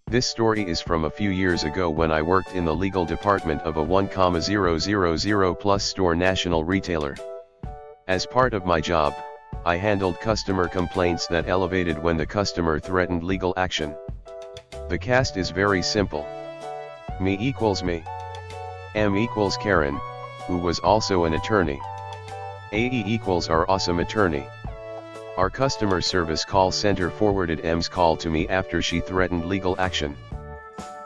This story is from a few years ago when I worked in the legal department of a 1,000 plus store national retailer. As part of my job, I handled customer complaints that elevated when the customer threatened legal action. The cast is very simple. Me equals me. M equals Karen, who was also an attorney. AE equals our awesome attorney. Our customer service call center forwarded M's call to me after she threatened legal action.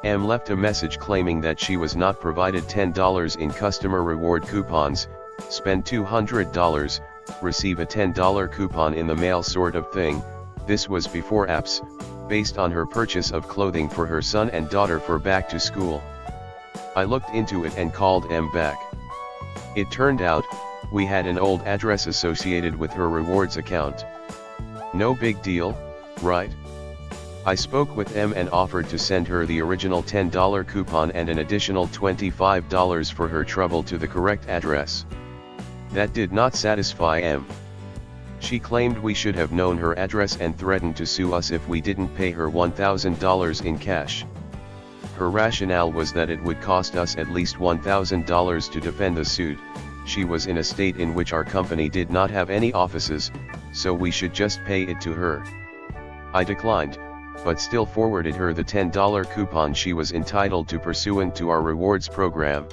M left a message claiming that she was not provided $10 in customer reward coupons, spend $200, receive a $10 coupon in the mail sort of thing. This was before apps, based on her purchase of clothing for her son and daughter for back to school. I looked into it and called M back. It turned out, we had an old address associated with her rewards account. No big deal, right? I spoke with M and offered to send her the original $10 coupon and an additional $25 for her trouble to the correct address. That did not satisfy M. She claimed we should have known her address and threatened to sue us if we didn't pay her $1,000 in cash. Her rationale was that it would cost us at least $1,000 to defend the suit. She was in a state in which our company did not have any offices, so we should just pay it to her. I declined, but still forwarded her the $10 coupon she was entitled to pursuant to our rewards program.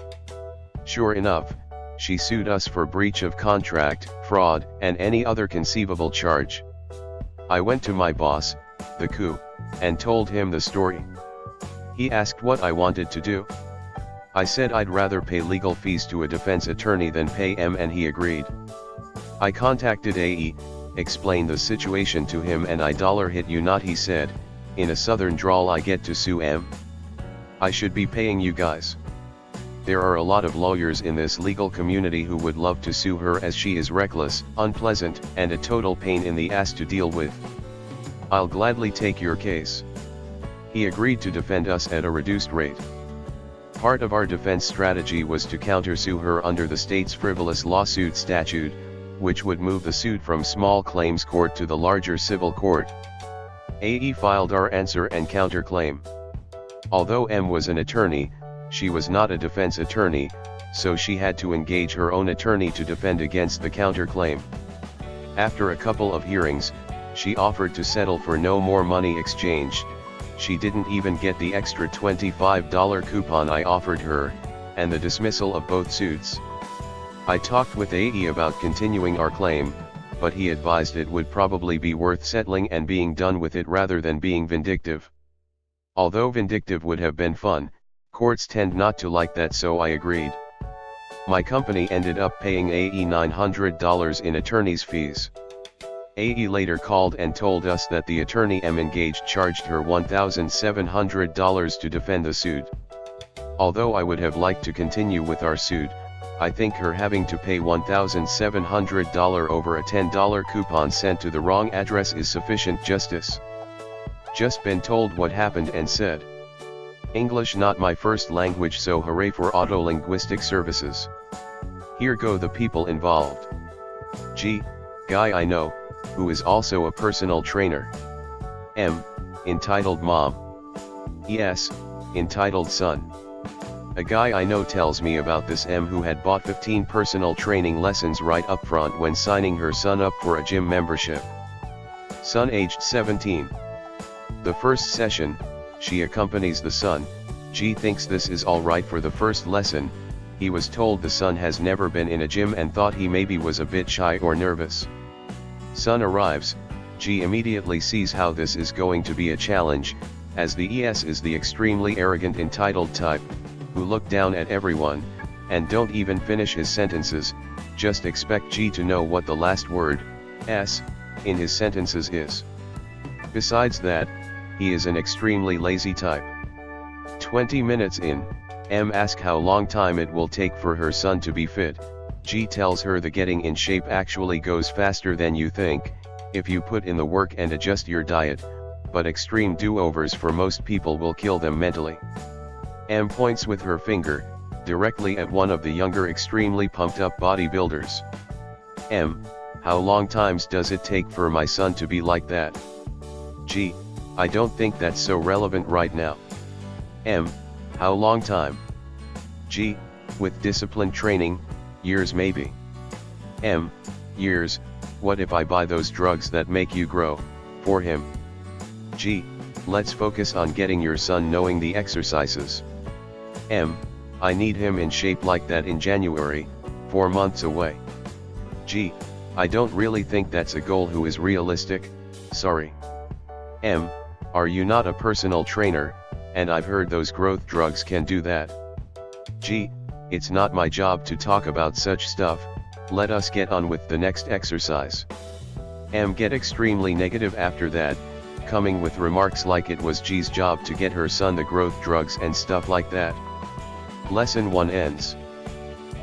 Sure enough, she sued us for breach of contract, fraud, and any other conceivable charge. I went to my boss, the coup, and told him the story. He asked what I wanted to do. I said I'd rather pay legal fees to a defense attorney than pay M, and he agreed. I contacted AE, explained the situation to him, and I hit you not, he said, in a southern drawl. I get to sue M? I should be paying you guys. There are a lot of lawyers in this legal community who would love to sue her, as she is reckless, unpleasant, and a total pain in the ass to deal with. I'll gladly take your case. He agreed to defend us at a reduced rate. Part of our defense strategy was to countersue her under the state's frivolous lawsuit statute, which would move the suit from small claims court to the larger civil court. AE filed our answer and counterclaim. Although M was an attorney, she was not a defense attorney, so she had to engage her own attorney to defend against the counterclaim. After a couple of hearings, she offered to settle for no more money exchanged. She didn't even get the extra $25 coupon I offered her, and the dismissal of both suits. I talked with AE about continuing our claim, but he advised it would probably be worth settling and being done with it rather than being vindictive. Although vindictive would have been fun, courts tend not to like that, so I agreed. My company ended up paying AE $900 in attorney's fees. AE later called and told us that the attorney M engaged charged her $1,700 to defend the suit. Although I would have liked to continue with our suit, I think her having to pay $1,700 over a $10 coupon sent to the wrong address is sufficient justice. Just been told what happened and said. English not my first language, so hooray for auto-linguistic services. Here go the people involved. G, guy I know, who is also a personal trainer. M, entitled mom. ES, entitled son. A guy I know tells me about this M who had bought 15 personal training lessons right up front when signing her son up for a gym membership. Son aged 17. The first session, she accompanies the son. G thinks this is alright for the first lesson. He was told the son has never been in a gym and thought he maybe was a bit shy or nervous. Son arrives. G immediately sees how this is going to be a challenge, as the ES is the extremely arrogant entitled type, who look down at everyone, and don't even finish his sentences, just expect G to know what the last word, S, in his sentences is. Besides that, he is an extremely lazy type. 20 minutes in, M asks how long time it will take for her son to be fit. G tells her the getting in shape actually goes faster than you think, if you put in the work and adjust your diet, but extreme do-overs for most people will kill them mentally. M points with her finger, directly at one of the younger extremely pumped up bodybuilders. M, how long times does it take for my son to be like that? G, I don't think that's so relevant right now. M. How long time? G. With discipline training, years maybe. M. Years, what if I buy those drugs that make you grow, for him? G. Let's focus on getting your son knowing the exercises. M. I need him in shape like that in January, 4 months away. G. I don't really think that's a goal who is realistic, sorry. M. Are you not a personal trainer, and I've heard those growth drugs can do that. G. It's not my job to talk about such stuff, let us get on with the next exercise. M. Get extremely negative after that, coming with remarks like it was G's job to get her son the growth drugs and stuff like that. Lesson 1 ends.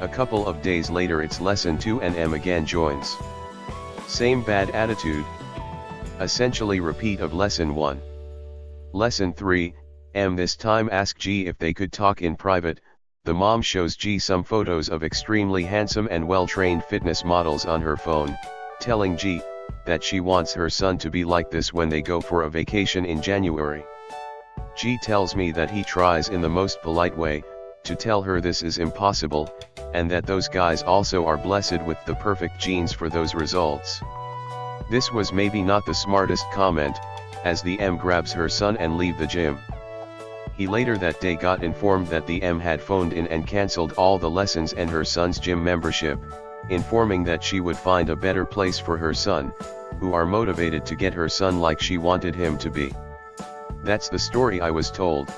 A couple of days later it's lesson 2 and M again joins. Same bad attitude. Essentially repeat of lesson 1. Lesson 3, M this time asks G if they could talk in private. The mom shows G some photos of extremely handsome and well-trained fitness models on her phone, telling G that she wants her son to be like this when they go for a vacation in January. G tells me that he tries in the most polite way to tell her this is impossible, and that those guys also are blessed with the perfect genes for those results. This was maybe not the smartest comment, as the M grabs her son and leave the gym. He later that day got informed that the M had phoned in and cancelled all the lessons and her son's gym membership, informing that she would find a better place for her son, who are motivated to get her son like she wanted him to be. That's the story I was told.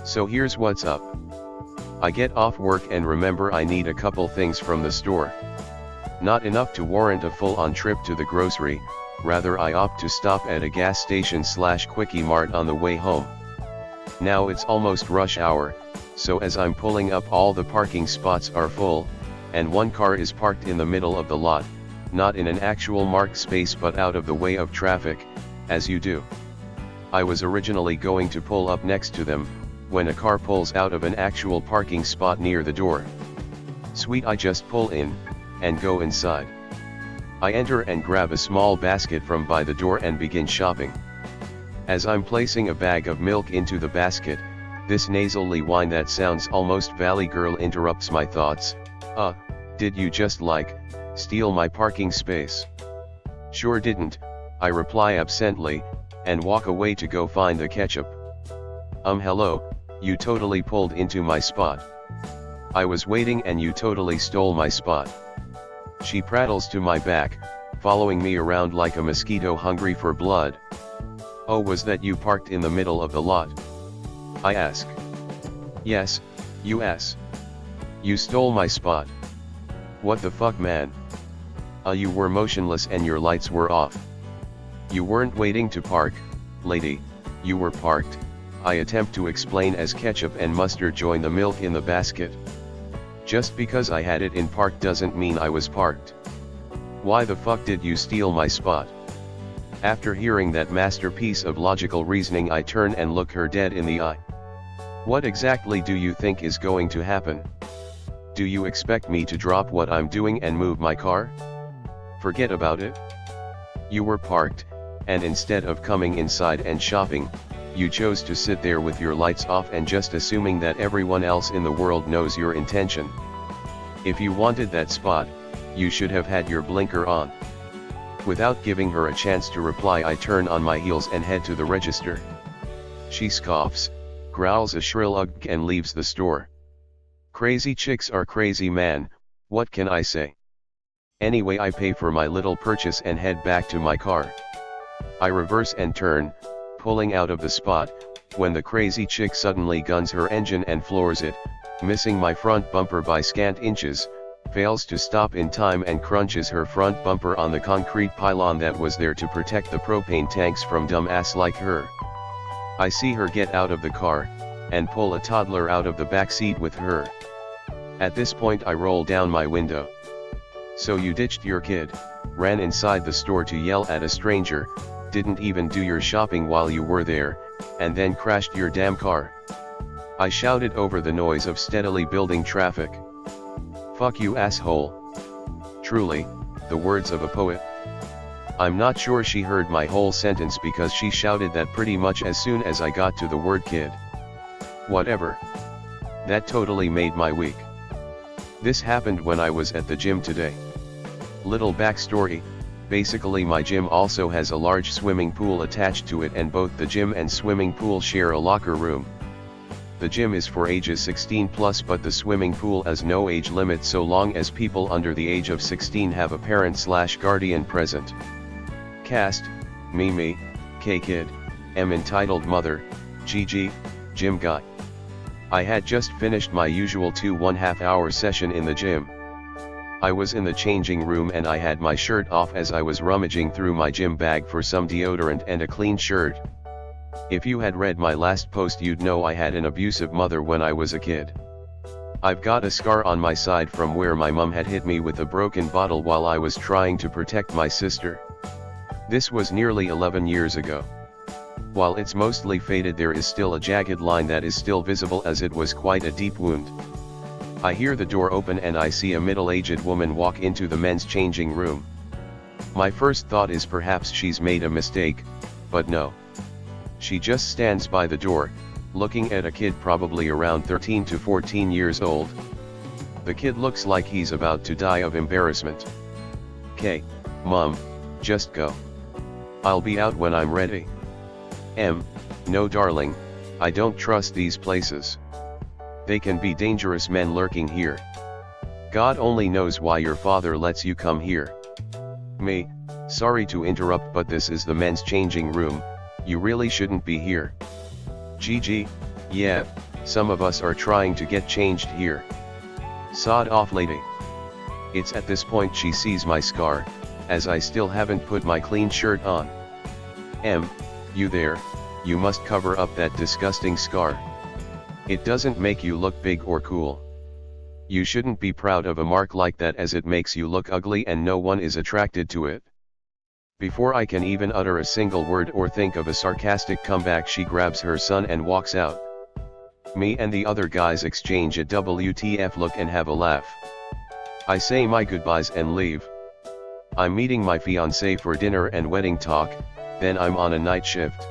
So here's what's up. I get off work and remember I need a couple things from the store. Not enough to warrant a full-on trip to the grocery, rather I opt to stop at a gas station/quickie mart on the way home. Now it's almost rush hour, so as I'm pulling up all the parking spots are full, and one car is parked in the middle of the lot, not in an actual marked space but out of the way of traffic, as you do. I was originally going to pull up next to them, when a car pulls out of an actual parking spot near the door. Sweet, I just pull in, and go inside. I enter and grab a small basket from by the door and begin shopping. As I'm placing a bag of milk into the basket, this nasally whine that sounds almost Valley Girl interrupts my thoughts. Did you just steal my parking space? Sure didn't, I reply absently, and walk away to go find the ketchup. Hello, you totally pulled into my spot. I was waiting and you totally stole my spot. She prattles to my back, following me around like a mosquito hungry for blood. Oh, was that you parked in the middle of the lot? I ask. Yes, US. You stole my spot. What the fuck, man? You were motionless and your lights were off. You weren't waiting to park, lady, you were parked. I attempt to explain as ketchup and mustard join the milk in the basket. Just because I had it in park doesn't mean I was parked. Why the fuck did you steal my spot? After hearing that masterpiece of logical reasoning, I turn and look her dead in the eye. What exactly do you think is going to happen? Do you expect me to drop what I'm doing and move my car? Forget about it. You were parked, and instead of coming inside and shopping, you chose to sit there with your lights off and just assuming that everyone else in the world knows your intention. If you wanted that spot, you should have had your blinker on. Without giving her a chance to reply, I turn on my heels and head to the register. She scoffs, growls a shrill ugh and leaves the store. Crazy chicks are crazy, man, what can I say? Anyway, I pay for my little purchase and head back to my car. I reverse and turn, pulling out of the spot, when the crazy chick suddenly guns her engine and floors it, missing my front bumper by scant inches, fails to stop in time and crunches her front bumper on the concrete pylon that was there to protect the propane tanks from dumbass like her. I see her get out of the car, and pull a toddler out of the back seat with her. At this point I roll down my window. So you ditched your kid, ran inside the store to yell at a stranger, didn't even do your shopping while you were there, and then crashed your damn car. I shouted over the noise of steadily building traffic. Fuck you, asshole. Truly, the words of a poet. I'm not sure she heard my whole sentence because she shouted that pretty much as soon as I got to the word kid. Whatever. That totally made my week. This happened when I was at the gym today. Little backstory, basically my gym also has a large swimming pool attached to it, and both the gym and swimming pool share a locker room. The gym is for ages 16 plus, but the swimming pool has no age limit so long as people under the age of 16 have a parent/guardian present. Cast: me, K-Kid, M entitled mother, GG, gym guy. I had just finished my usual 2.5 hour session in the gym. I was in the changing room and I had my shirt off as I was rummaging through my gym bag for some deodorant and a clean shirt. If you had read my last post, you'd know I had an abusive mother when I was a kid. I've got a scar on my side from where my mom had hit me with a broken bottle while I was trying to protect my sister. This was nearly 11 years ago. While it's mostly faded, there is still a jagged line that is still visible, as it was quite a deep wound. I hear the door open and I see a middle-aged woman walk into the men's changing room. My first thought is perhaps she's made a mistake, but no. She just stands by the door, looking at a kid probably around 13 to 14 years old. The kid looks like he's about to die of embarrassment. "K, Mom, just go. I'll be out when I'm ready." "M, no darling, I don't trust these places. They can be dangerous men lurking here. God only knows why your father lets you come here." "Me, sorry to interrupt, but this is the men's changing room, you really shouldn't be here." "GG, yeah, some of us are trying to get changed here." "Sod off, lady." It's at this point she sees my scar, as I still haven't put my clean shirt on. "M, you there, you must cover up that disgusting scar. It doesn't make you look big or cool. You shouldn't be proud of a mark like that, as it makes you look ugly and no one is attracted to it." Before I can even utter a single word or think of a sarcastic comeback, she grabs her son and walks out. Me and the other guys exchange a WTF look and have a laugh. I say my goodbyes and leave. I'm meeting my fiancée for dinner and wedding talk, then I'm on a night shift.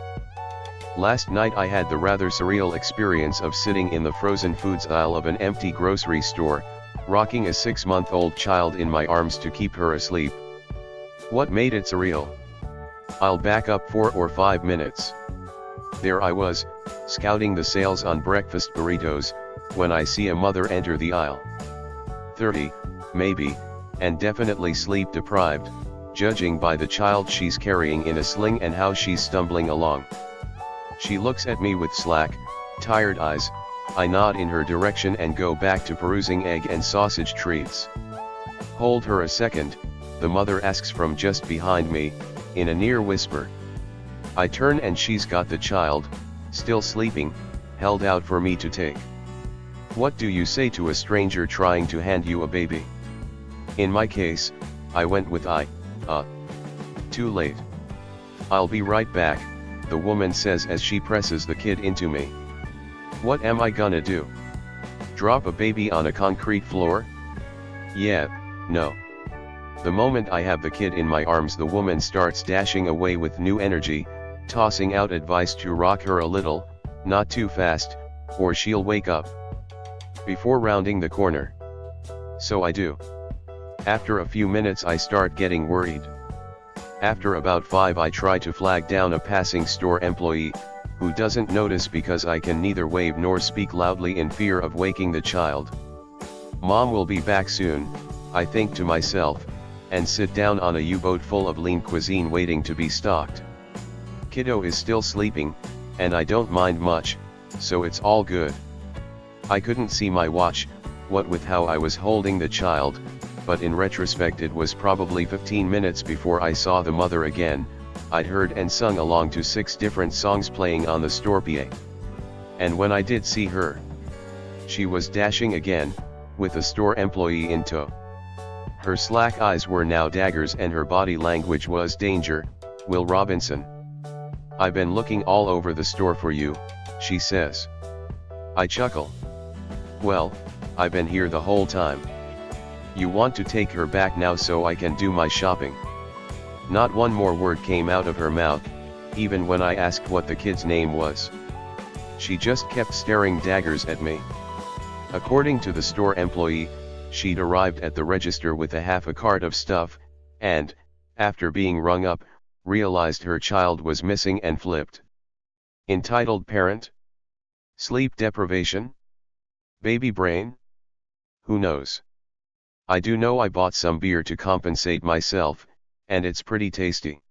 Last night I had the rather surreal experience of sitting in the frozen foods aisle of an empty grocery store, rocking a 6-month-old child in my arms to keep her asleep. What made it surreal? I'll back up 4 or 5 minutes. There I was, scouting the sales on breakfast burritos, when I see a mother enter the aisle. 30, maybe, and definitely sleep deprived, judging by the child she's carrying in a sling and how she's stumbling along. She looks at me with slack, tired eyes. I nod in her direction and go back to perusing egg and sausage treats. "Hold her a second," the mother asks from just behind me, in a near whisper. I turn and she's got the child, still sleeping, held out for me to take. What do you say to a stranger trying to hand you a baby? In my case, I went with too late. "I'll be right back," the woman says as she presses the kid into me. What am I gonna do? Drop a baby on a concrete floor? Yeah, no. The moment I have the kid in my arms, the woman starts dashing away with new energy, tossing out advice to rock her a little, not too fast, or she'll wake up. Before rounding the corner. So I do. After a few minutes I start getting worried. After about 5 I try to flag down a passing store employee, who doesn't notice because I can neither wave nor speak loudly in fear of waking the child. Mom will be back soon, I think to myself, and sit down on a U-boat full of lean cuisine waiting to be stocked. Kiddo is still sleeping, and I don't mind much, so it's all good. I couldn't see my watch, what with how I was holding the child, but in retrospect it was probably 15 minutes before I saw the mother again. I'd heard and sung along to 6 different songs playing on the store PA. And when I did see her, she was dashing again, with a store employee in tow. Her slack eyes were now daggers and her body language was danger, Will Robinson. I've been looking all over the store for you, she says. I chuckle. Well, I've been here the whole time. You want to take her back now so I can do my shopping? Not one more word came out of her mouth, even when I asked what the kid's name was. She just kept staring daggers at me. According to the store employee, she'd arrived at the register with half a cart of stuff, and, after being rung up, realized her child was missing and flipped. Entitled parent? Sleep deprivation? Baby brain? Who knows? I do know I bought some beer to compensate myself, and it's pretty tasty.